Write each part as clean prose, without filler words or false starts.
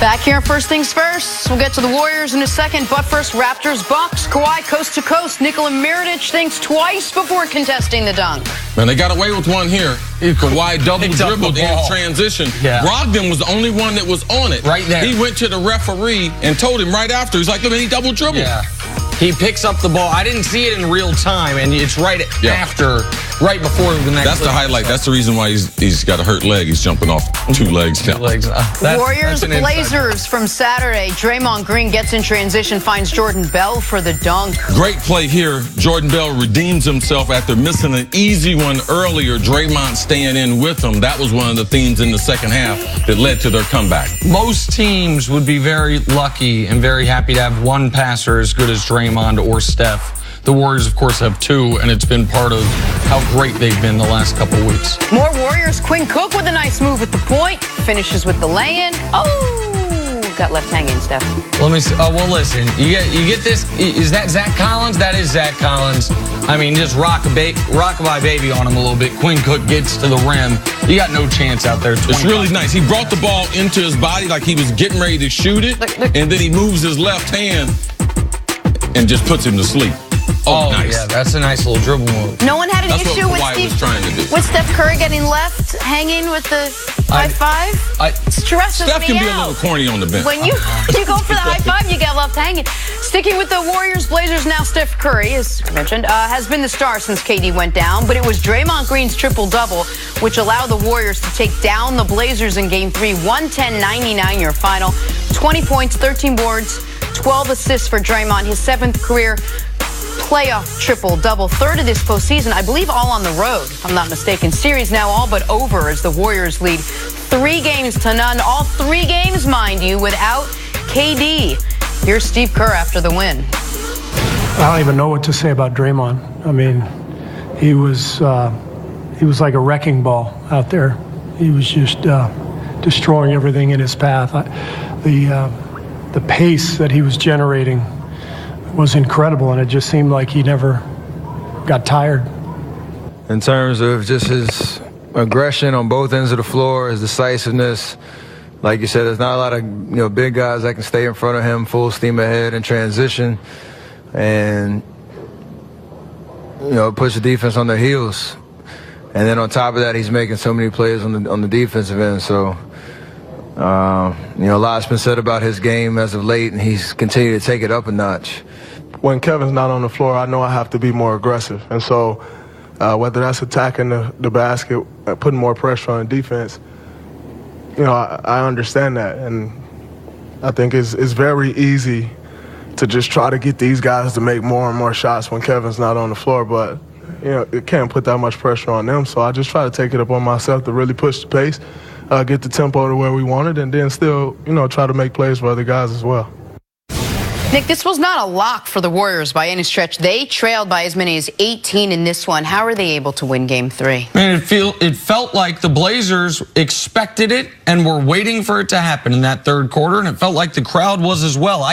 Back here, first things first. We'll get to the Warriors in a second, but first, Raptors, Bucks, Kawhi coast to coast. Nikola Mirotic thinks twice before contesting the dunk. Man, they got away with one here. Kawhi double-dribbled in transition. Yeah. Brogdon was the only one that was on it. Right there. He went to the referee and told him right after. He's like, look, he double-dribbled. Yeah. He picks up the ball. I didn't see it in real time, and it's right after, right before the next. That's the highlight. That's the reason why he's got a hurt leg. He's jumping off two legs now. Warriors, Blazers from Saturday. Draymond Green gets in transition, finds Jordan Bell for the dunk. Great play here. Jordan Bell redeems himself after missing an easy one earlier. Draymond staying in with him. That was one of the themes in the second half that led to their comeback. Most teams would be very lucky and very happy to have one passer as good as Draymond or Steph. The Warriors, of course, have two, and it's been part of how great they've been the last couple of weeks. More Warriors. Quinn Cook with a nice move at the point. Finishes with the lay-in. Oh, got left hanging, Steph. Let me see. Oh, well, listen. You get this. Is that Zach Collins? That is Zach Collins. I mean, just rock-a-bye baby on him a little bit. Quinn Cook gets to the rim. You got no chance out there. It's really nice. He brought the ball into his body like he was getting ready to shoot it, and then he moves his left hand and just puts him to sleep. Oh, nice. Yeah, that's a nice little dribble move. No one had an issue with Steph Curry getting left hanging with the high five? Stresses Steph can me be out. a little corny on the bench. When you go for the high five, you get left hanging. Sticking with the Warriors, Blazers, now Steph Curry, as mentioned, has been the star since KD went down, but it was Draymond Green's triple-double, which allowed the Warriors to take down the Blazers in Game 3, 110-99 your final. 20 points, 13 boards, 12 assists for Draymond, his 7th career playoff triple-double, 3rd of this postseason, I believe all on the road, if I'm not mistaken. Series now all but over as the Warriors lead 3-0. All 3 games, mind you, without KD. Here's Steve Kerr after the win. I don't even know what to say about Draymond. I mean, he was like a wrecking ball out there. He was just destroying everything in his path. The pace that he was generating was incredible, and it just seemed like he never got tired. In terms of just his aggression on both ends of the floor, his decisiveness, like you said, there's not a lot of big guys that can stay in front of him full steam ahead in transition and push the defense on their heels. And then on top of that, he's making so many plays on the defensive end. So a lot's been said about his game as of late, and he's continued to take it up a notch. When Kevin's not on the floor, I know I have to be more aggressive. And so whether that's attacking the basket, putting more pressure on defense, I understand that. And I think it's very easy to just try to get these guys to make more and more shots when Kevin's not on the floor. But, it can't put that much pressure on them. So I just try to take it up on myself to really push the pace, get the tempo to where we wanted, and then still, try to make plays for other guys as well. Nick, this was not a lock for the Warriors by any stretch. They trailed by as many as 18 in this one. How are they able to win Game 3? And it felt like the Blazers expected it and were waiting for it to happen in that third quarter, and it felt like the crowd was as well.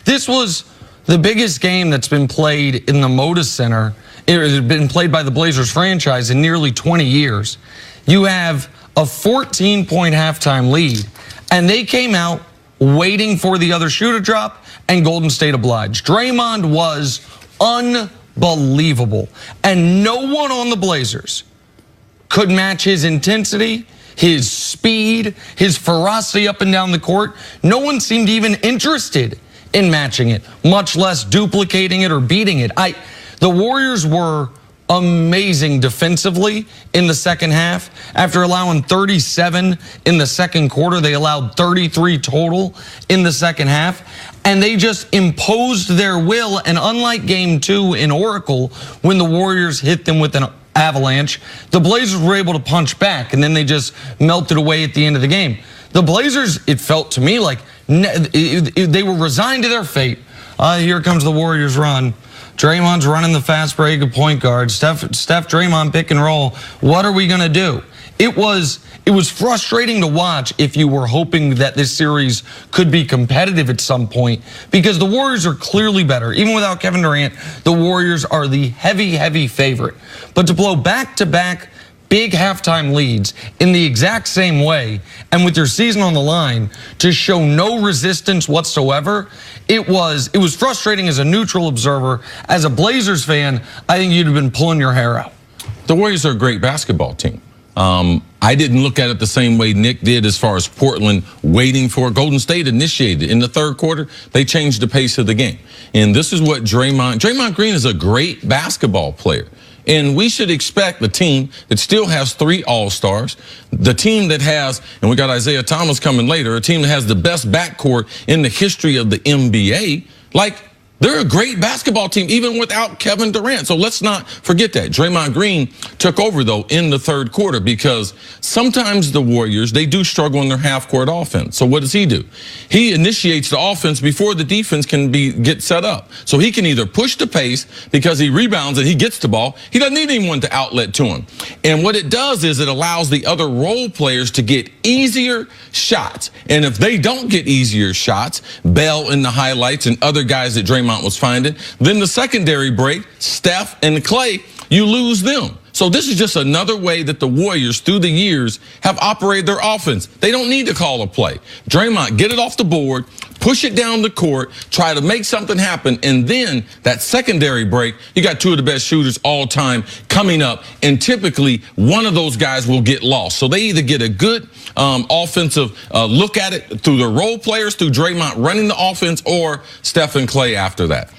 This was the biggest game that's been played in the Moda Center. It had been played by the Blazers franchise in nearly 20 years. You have a 14-point halftime lead, and they came out waiting for the other shoe to drop, and Golden State obliged. Draymond was unbelievable, and no one on the Blazers could match his intensity, his speed, his ferocity up and down the court. No one seemed even interested in matching it, much less duplicating it or beating it. The Warriors were amazing defensively in the second half. After allowing 37 in the second quarter, they allowed 33 total in the second half. And they just imposed their will. And unlike Game 2 in Oracle, when the Warriors hit them with an avalanche, the Blazers were able to punch back, and then they just melted away at the end of the game. The Blazers, it felt to me like they were resigned to their fate. Here comes the Warriors run. Draymond's running the fast break of point guard. Steph, Draymond pick and roll. What are we going to do? It was frustrating to watch if you were hoping that this series could be competitive at some point, because the Warriors are clearly better. Even without Kevin Durant, the Warriors are the heavy favorite. But to blow back-to-back big halftime leads in the exact same way and with your season on the line to show no resistance whatsoever, it was frustrating as a neutral observer. As a Blazers fan, I think you'd have been pulling your hair out. The Warriors are a great basketball team. I didn't look at it the same way Nick did as far as Portland waiting for it. Golden State initiated. In the third quarter, they changed the pace of the game. And this is what Draymond Green is a great basketball player. And we should expect the team that still has 3 All-Stars, the team that has, and we got Isaiah Thomas coming later, a team that has the best backcourt in the history of the NBA. Like, they're a great basketball team, even without Kevin Durant. So let's not forget that. Draymond Green took over, though, in the third quarter because sometimes the Warriors, they do struggle in their half-court offense. So what does he do? He initiates the offense before the defense can get set up. So he can either push the pace because he rebounds and he gets the ball. He doesn't need anyone to outlet to him. And what it does is it allows the other role players to get easier shots. And if they don't get easier shots, Bell in the highlights and other guys that Draymond was finding, then the secondary break, Steph and Clay, you lose them. So this is just another way that the Warriors through the years have operated their offense. They don't need to call a play. Draymond, get it off the board, push it down the court, try to make something happen, and then that secondary break, you got 2 of the best shooters all time coming up, and typically one of those guys will get lost. So they either get a good offensive look at it through the role players, through Draymond running the offense, or Steph and Clay after that.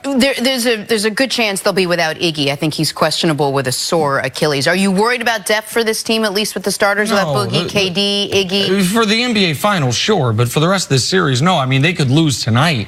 There's a good chance they'll be without Iggy. I think he's questionable with a sore Achilles. Are you worried about depth for this team, at least with the starters, without Boogie, KD, Iggy? For the NBA Finals, sure, but for the rest of this series, no. I mean, they could lose tonight,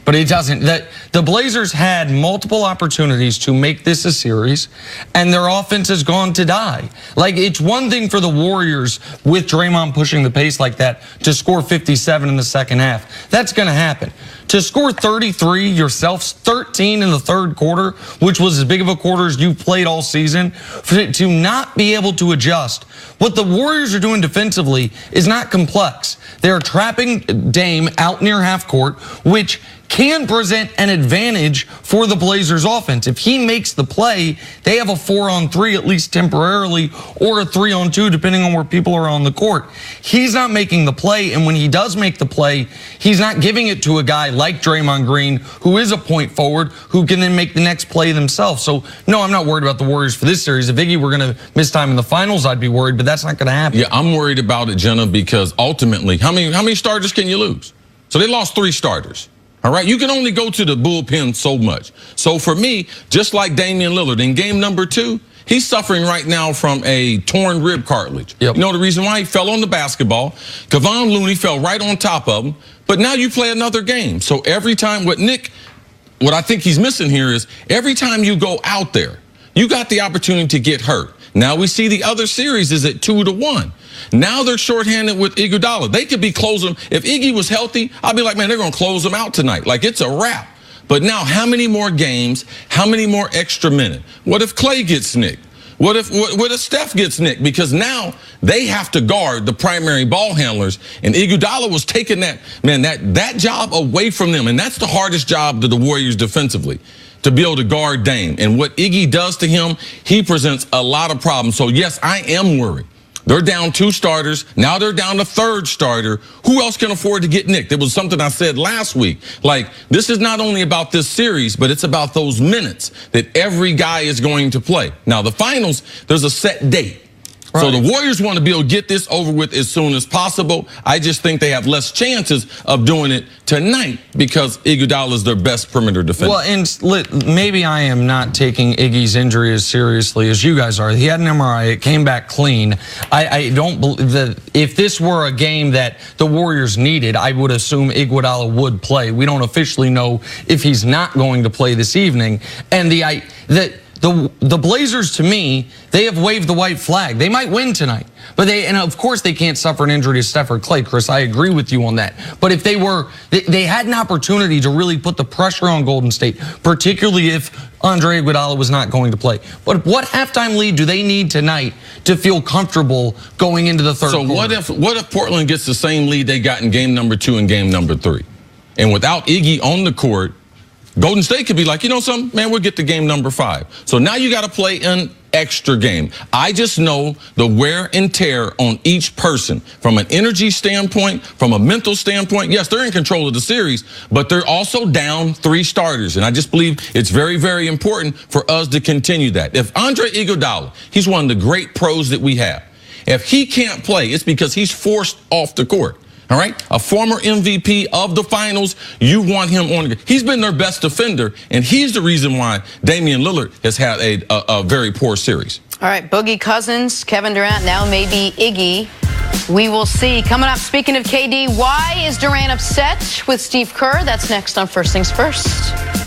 but it doesn't. The Blazers had multiple opportunities to make this a series, and their offense has gone to die. Like, it's one thing for the Warriors with Draymond pushing the pace like that to score 57 in the second half. That's going to happen. To score 33 yourself, 13 in the third quarter, which was as big of a quarter as you've played all season, to not be able to adjust. What the Warriors are doing defensively is not complex. They're trapping Dame out near half court, which can present an advantage for the Blazers offense. If he makes the play, they have a 4-on-3 at least temporarily, or a 3-on-2 depending on where people are on the court. He's not making the play, and when he does make the play, he's not giving it to a guy like Draymond Green, who is a point forward, who can then make the next play themselves. So no, I'm not worried about the Warriors for this series. If Iggy were going to miss time in the finals, I'd be worried, but that's not going to happen. Yeah, I'm worried about it, Jenna, because ultimately, how many starters can you lose? So they lost 3 starters. All right, you can only go to the bullpen so much. So for me, just like Damian Lillard, in game number 2, he's suffering right now from a torn rib cartilage. Yep. You know the reason why? He fell on the basketball. Kevon Looney fell right on top of him. But now you play another game. So every time, what I think he's missing here is every time you go out there, you got the opportunity to get hurt. Now we see the other series is at 2-1. Now they're shorthanded with Iguodala. They could be closing. If Iggy was healthy, I'd be like, man, they're going to close him out tonight. Like, it's a wrap. But now, how many more games? How many more extra minutes? What if Clay gets nicked? What if Steph gets nicked? Because now they have to guard the primary ball handlers. And Iguodala was taking that job away from them. And that's the hardest job to the Warriors defensively, to be able to guard Dame. And what Iggy does to him, he presents a lot of problems. So, yes, I am worried. They're down 2 starters. Now they're down the 3rd starter. Who else can afford to get nicked? It was something I said last week. Like, this is not only about this series, but it's about those minutes that every guy is going to play. Now, the finals, there's a set date. Right. So the Warriors want to be able to get this over with as soon as possible. I just think they have less chances of doing it tonight because Iguodala is their best perimeter defender. Well, and maybe I am not taking Iggy's injury as seriously as you guys are. He had an MRI. It came back clean. I don't believe that if this were a game that the Warriors needed, I would assume Iguodala would play. We don't officially know if he's not going to play this evening. And the Blazers, to me, they have waved the white flag. They might win tonight, but and of course they can't suffer an injury to Steph or Clay, Chris. I agree with you on that. But if they had an opportunity to really put the pressure on Golden State, particularly if Andre Iguodala was not going to play. But what halftime lead do they need tonight to feel comfortable going into the third quarter? So what if Portland gets the same lead they got in game number 2 and game number 3? And without Iggy on the court, Golden State could be like, you know something, man, we'll get to game number 5. So now you got to play in extra game. I just know the wear and tear on each person from an energy standpoint, from a mental standpoint. Yes, they're in control of the series, but they're also down 3 starters. And I just believe it's very, very important for us to continue that. If Andre Iguodala, he's one of the great pros that we have. If he can't play, it's because he's forced off the court. All right, a former MVP of the finals, you want him on. He's been their best defender, and he's the reason why Damian Lillard has had a very poor series. All right, Boogie Cousins, Kevin Durant, now maybe Iggy. We will see. Coming up, speaking of KD, why is Durant upset with Steve Kerr? That's next on First Things First.